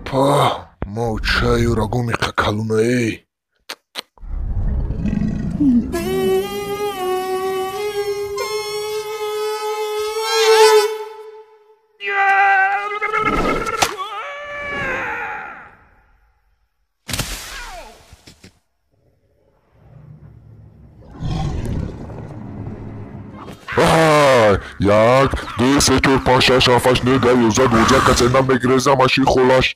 Опа, молчаю, рагуми какалуней. Jak, doi securi pașa și faci nega iuzat ujea ca să n-am megreza ma și holaș.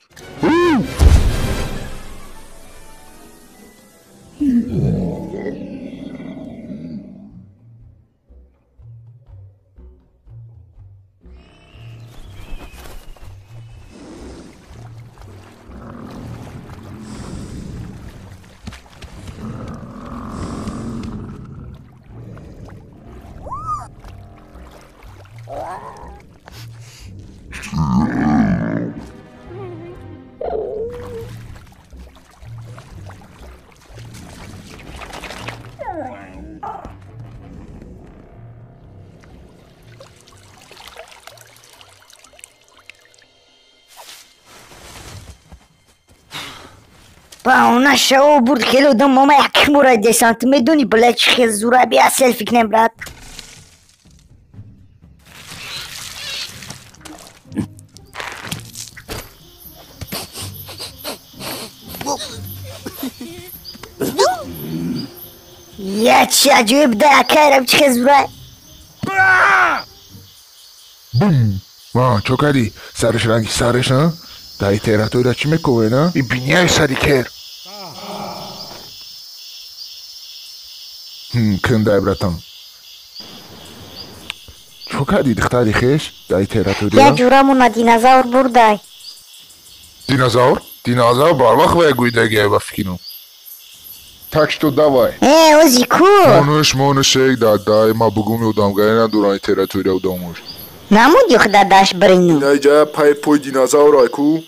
Pauna شو برد کلو دم ماما یک مورد دسانت میدونی بله چه خیلی زوره بیا سلفی کنم برات یا چی عجیب ده کارم چه خیلی زوره بوم چو کردی؟ سرش رنگی سرش نه؟ دایی تیراتوری چی میکنه نه؟ ای بینیای سری کر کنده براتان چو کردی دختری خیش؟ دایی تیراتوری یا جورامونا دینازور بردای دینازور؟ دینازور بار وقت باید گویدگی با فکینو Так что давай. Озику. Монуш дай ма бугуми удамгарина дурани территория удамуш. Намуди худа даш брину. Найджа пой динозавр айку.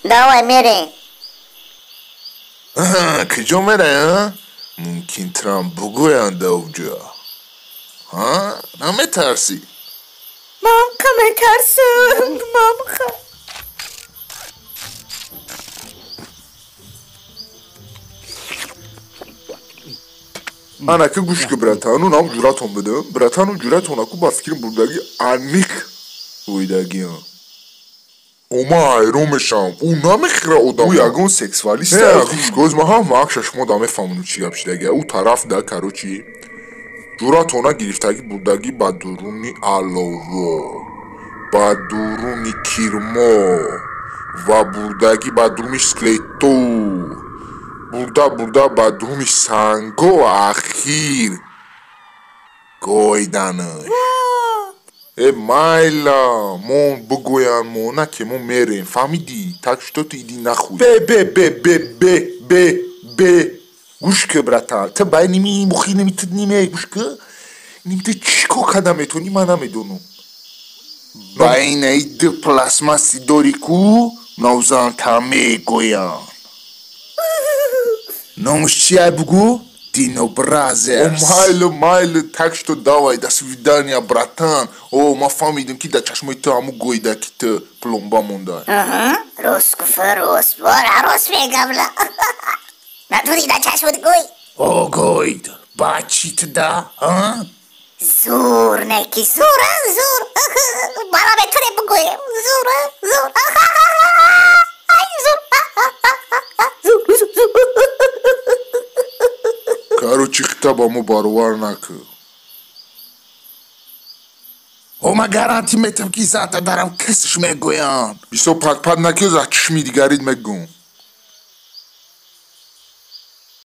Давай мере. Киджо мере, а? Мумкин трам бугуян да уджа. Наметарси. Мамка метарсин, мамка. Ana ki guş ki bratanu nam juraton bede. Bratanu juraton aku ba fikrim buradagi anik uydagi ya. Oma ayromesham. U namixra odam. U yagon seksualist ya. Gozma ha mak shashmo dame famunu chi gapshidagi. U taraf da karochi. Juratona giriftagi buradagi baduruni alovo. Baduruni kirmo. Va buradagi baduruni skleto. Burada badrumi sango akhir goidanay Mayla mon bugoyan mona ke mon merin famidi tak что ты иди нахуй бе гушка братан ты бай ними мухи ними ты ними гушка ними ты чико когда метони мана медону бай наид пластмасси дорику наузан таме гоян Номуш чья бугу? Дино Бразерс. Майл, так что давай, до свидания, братан. О, ма фамидим ки да чашмой ты аму гойда ки ты пломба мундай. Рос, бора, рос вегавла. Натури да чашмой гой. О, гойд, бачит да, а? Зур, неки, зур. Бара бетре бугоем, зур. Ай, зур. Короче, хтаба му барварнак. Ома гаранти метам ки зата дарам кесш мегоян. Бисо пад накё за чшми дигарид мегун.